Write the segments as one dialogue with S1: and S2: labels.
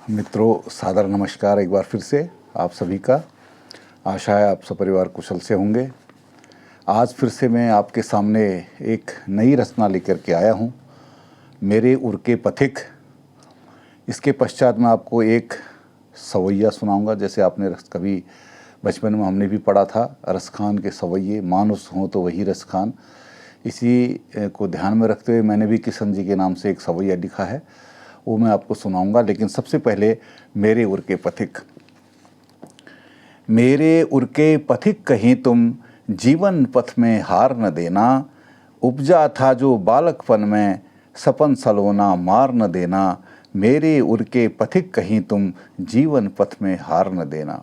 S1: मित्रों, सादर नमस्कार एक बार फिर से आप सभी का। आशा है आप सपरिवार कुशल से होंगे। आज फिर से मैं आपके सामने एक नई रचना लेकर के आया हूँ, मेरे उर के पथिक। इसके पश्चात मैं आपको एक सवैया सुनाऊंगा। जैसे आपने कभी बचपन में हमने भी पढ़ा था, रसखान के सवैये मानुस हों तो वही रसखान। इसी को ध्यान में रखते हुए मैंने भी किशन जी के नाम से एक सवैया लिखा है, वो मैं आपको सुनाऊंगा। लेकिन सबसे पहले मेरे उर के पथिक। मेरे उर के पथिक कहीं तुम, जीवन पथ में हार न देना। उपजा था जो बालकपन में, सपन सलोना मार न देना। मेरे उर के पथिक कहीं तुम, जीवन पथ में हार न देना।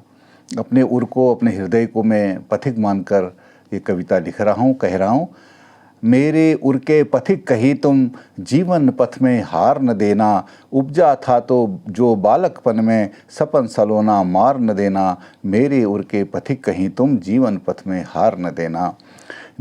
S1: अपने उर को, अपने हृदय को मैं पथिक मानकर ये कविता लिख रहा हूँ, कह रहा हूँ। मेरे उर के पथिक कहीं तुम, जीवन पथ में हार न देना। उपजा था तो जो बालकपन में, सपन सलोना मार न देना। मेरे उर के पथिक कहीं तुम, जीवन पथ में हार न देना।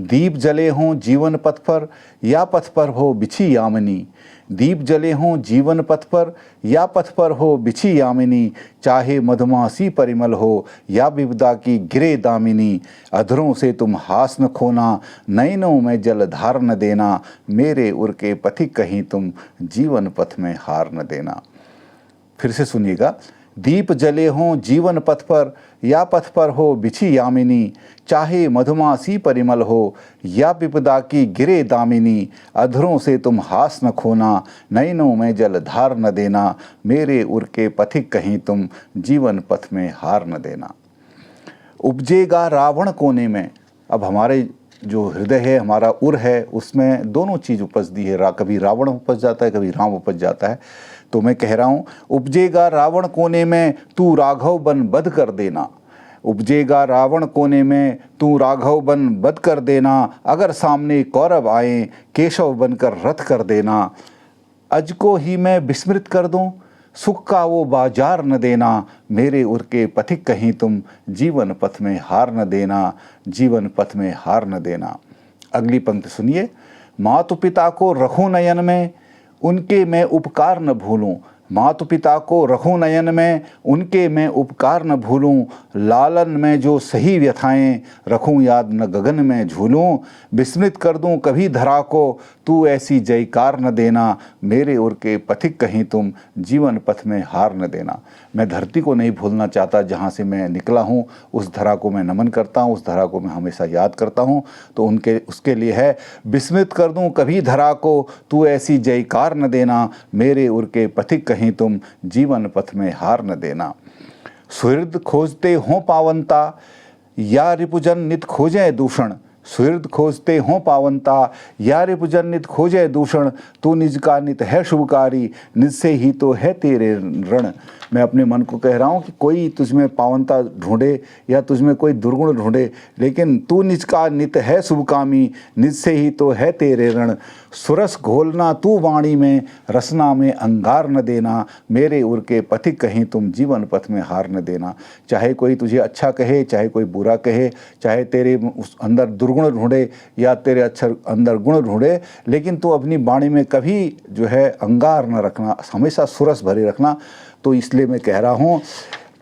S1: दीप जले हों जीवन पथ पर, या पथ पर हो बिछी यामिनी। दीप जले हों जीवन पथ पर, या पथ पर हो बिछी यामिनी। चाहे मधुमासी परिमल हो, या विपदा की गिरे दामिनी। अधरों से तुम हास न खोना, नैनों में जल धार न देना। मेरे उर के पथिक कहीं तुम, जीवन पथ में हार न देना। फिर से सुनिएगा। दीप जले हों जीवन पथ पर, या पथ पर हो बिछी यामिनी। चाहे मधुमासी परिमल हो, या विपदा की गिरे दामिनी। अधरों से तुम हास न खोना, नैनों में जल धार न देना। मेरे उर के पथिक कहीं तुम, जीवन पथ में हार न देना। उपजेगा रावण कोने में। अब हमारे जो हृदय है, हमारा उर है, उसमें दोनों चीज़ उपजती है। कभी रावण उपज जाता है, कभी राम उपज जाता है। तो मैं कह रहा हूँ, उपजेगा रावण कोने में, तू राघव बन बध कर देना। उपजेगा रावण कोने में, तू राघव बन बध कर देना। अगर सामने कौरव आए, केशव बनकर रथ कर देना। अज को ही मैं विस्मृत कर दूं, सुख का वो बाजार न देना। मेरे उर के पथिक कहीं तुम, जीवन पथ में हार न देना। जीवन पथ में हार न देना। अगली पंक्ति सुनिए। मातु पिता को रखूं नयन में, उनके मैं उपकार न भूलूं। मातु पिता को रखूं नयन में, उनके मैं उपकार न भूलूं। लालन में जो सही व्यथाएं, रखूं याद न गगन में झूलूं। विस्मृत कर दूं कभी धरा को, तू ऐसी जयकार न देना। मेरे उर के पथिक कहीं तुम, जीवन पथ में हार न देना। मैं धरती को नहीं भूलना चाहता, जहाँ से मैं निकला हूँ। उस धरा को मैं नमन करता हूँ, उस धरा को मैं हमेशा याद करता हूँ। तो उसके लिए है, विस्मृत कर दूं कभी धरा को, तू ऐसी जयकार न देना। मेरे उर के पथिक कहीं तुम, जीवन पथ में हार न देना। सुहृद खोजते हों पावनता, या रिपुजन नित खोजे दूषण। सुहृद खोजते हों पावनता, या रिपुजन नित खोजे दूषण। तू निज का नित है शुभकारी, निज से ही तो है तेरे ऋण। मैं अपने मन को कह रहा हूँ कि कोई तुझमें पावनता ढूंढे या तुझमें कोई दुर्गुण ढूंढे, लेकिन तू निज का नित है शुभकामी, निज से ही तो है तेरे ऋण। सुरस घोलना तू वाणी में, रसना में अंगार न देना। मेरे उर के पथिक कहीं तुम, जीवन पथ में हार न देना। चाहे कोई तुझे अच्छा कहे, चाहे कोई बुरा कहे, चाहे तेरे उस अंदर दुर्गुण ढूंढे या तेरे अंदर गुण ढूंढे, लेकिन तू अपनी वाणी में कभी जो है अंगार न रखना, हमेशा सुरस भरे रखना। तो इसलिए मैं कह रहा हूँ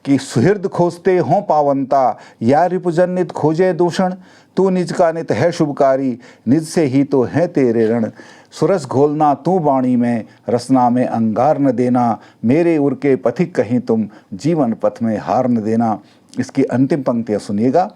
S1: कि सुहृद खोजते हों पावनता, या रिपुजन नित खोजे दूषण। तू निज का नित है शुभकारी, निज से ही तो है तेरे ऋण। सुरस घोलना तू वाणी में, रसना में अंगार न देना। मेरे उर के पथिक कहीं तुम, जीवन पथ में हार न देना। इसकी अंतिम पंक्तियाँ सुनिएगा।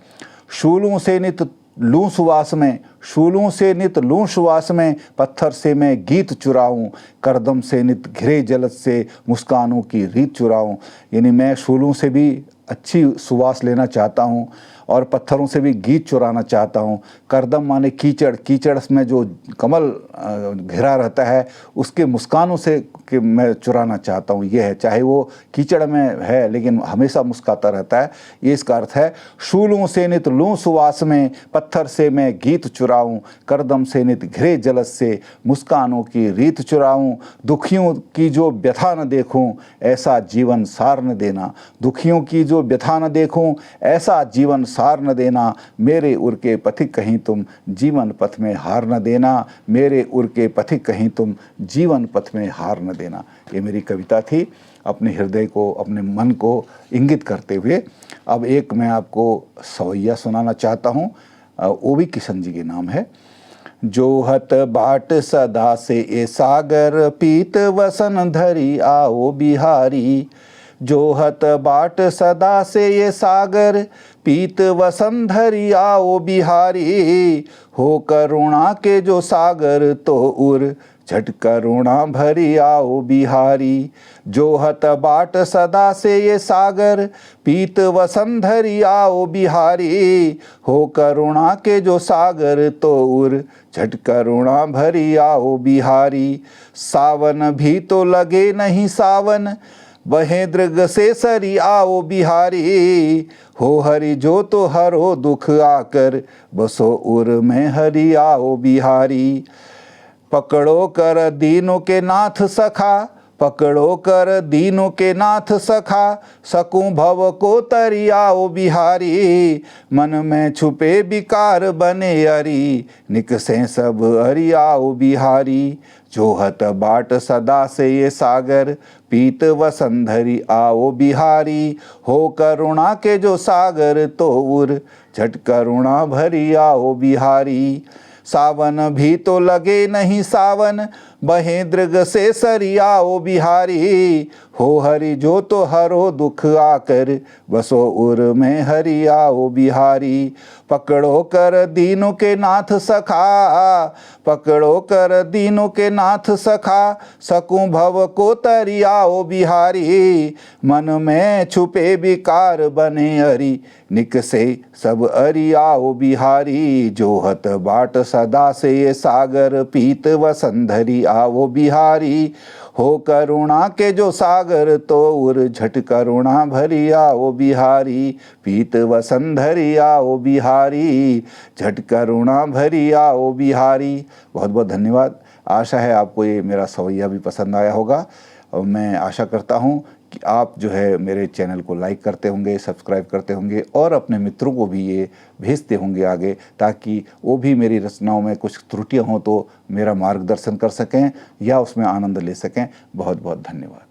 S1: शूलों से नित लूं सुवास में, शूलों से नित लूं सुवास में। पत्थर से मैं गीत चुराऊं, करदम से नित घिरे जलत से। मुस्कानों की रीत चुराऊं। यानी मैं शूलों से भी अच्छी सुवास लेना चाहता हूँ और पत्थरों से भी गीत चुराना चाहता हूँ। करदम माने कीचड़, कीचड़ में जो कमल घिरा रहता है, उसके मुस्कानों से कि मैं चुराना चाहता हूँ। ये है, चाहे वो कीचड़ में है लेकिन हमेशा मुस्काता रहता है। ये इसका अर्थ है। शूलों से नित लूं सुवास में, पत्थर से मैं गीत चुराऊं। करदम से नित घिरे जलस से, मुस्कानों की रीत चुराऊं। दुखियों की जो व्यथा न देखूं, ऐसा जीवन सार न देना। दुखियों की जो व्यथा न देखूं, ऐसा जीवन सार न देना। मेरे उर के पथिक कहीं तुम, जीवन पथ में हार न देना। मेरे उर के पथिक कहीं तुम, जीवन पथ में हार न देना। ये मेरी कविता थी। अपने हृदय को, अपने मन को इंगित करते हुए अब एक मैं आपको सवैया सुनाना चाहता हूँ। ओ.वी. किशन जी के नाम है। जोहत बाट सदा से ए सागर, पीत वसन धरी आओ बिहारी। जोहत बाट सदा से ये सागर, पीत वसन धरी आओ बिहारी। हो करुणा के जो सागर तो उर, झट करुणा भरी आओ बिहारी। जोहत बाट सदा से ये सागर, पीत वसन धरी आओ बिहारी। हो करुणा के जो सागर तो उर, झट करुणा भरी आओ बिहारी। सावन भी तो लगे नहीं सावन, बहे दृग से सरी आओ बिहारी। हो हरि जो तो हरो दुख आकर, बसो उर में हरि आओ बिहारी। पकड़ो कर दीनों के नाथ सखा, पकड़ो कर दीनों के नाथ सखा। सकूं भव को तरी आओ बिहारी। मन में छुपे विकार बने अरी, निकसे सब अरि आओ बिहारी। जोहत बाट सदा से ये सागर, पीत वसन धरी आओ बिहारी। हो करुणा के जो सागर तो उर, झट करुणा भरी आओ बिहारी। सावन भी तो लगे नहीं सावन, बहे दृग से सरी आओ बिहारी। हो हरि जो तो हरो दुख आकर, बसो उर में हरि आओ बिहारी। पकड़ो कर दीनों के नाथ सखा, पकड़ो कर दीनों के नाथ सखा। सकूं भव को तरी आओ बिहारी। मन में छुपे विकार बने अरि, निकसे सब अरि आओ बिहारी। जोहत बाट सदा से ये सागर, पीत वसन धरी आओ बिहारी। हो करुणा के जो सागर तो उर, झट करुणा भरी आओ बिहारी। पीत वसन धरी आओ बिहारी, झट करुणा भरी आओ बिहारी। बहुत बहुत धन्यवाद। आशा है आपको ये मेरा सवैया भी पसंद आया होगा और मैं आशा करता हूँ कि आप जो है मेरे चैनल को लाइक करते होंगे, सब्सक्राइब करते होंगे और अपने मित्रों को भी ये भेजते होंगे आगे, ताकि वो भी मेरी रचनाओं में कुछ त्रुटियां हों तो मेरा मार्गदर्शन कर सकें या उसमें आनंद ले सकें। बहुत बहुत धन्यवाद।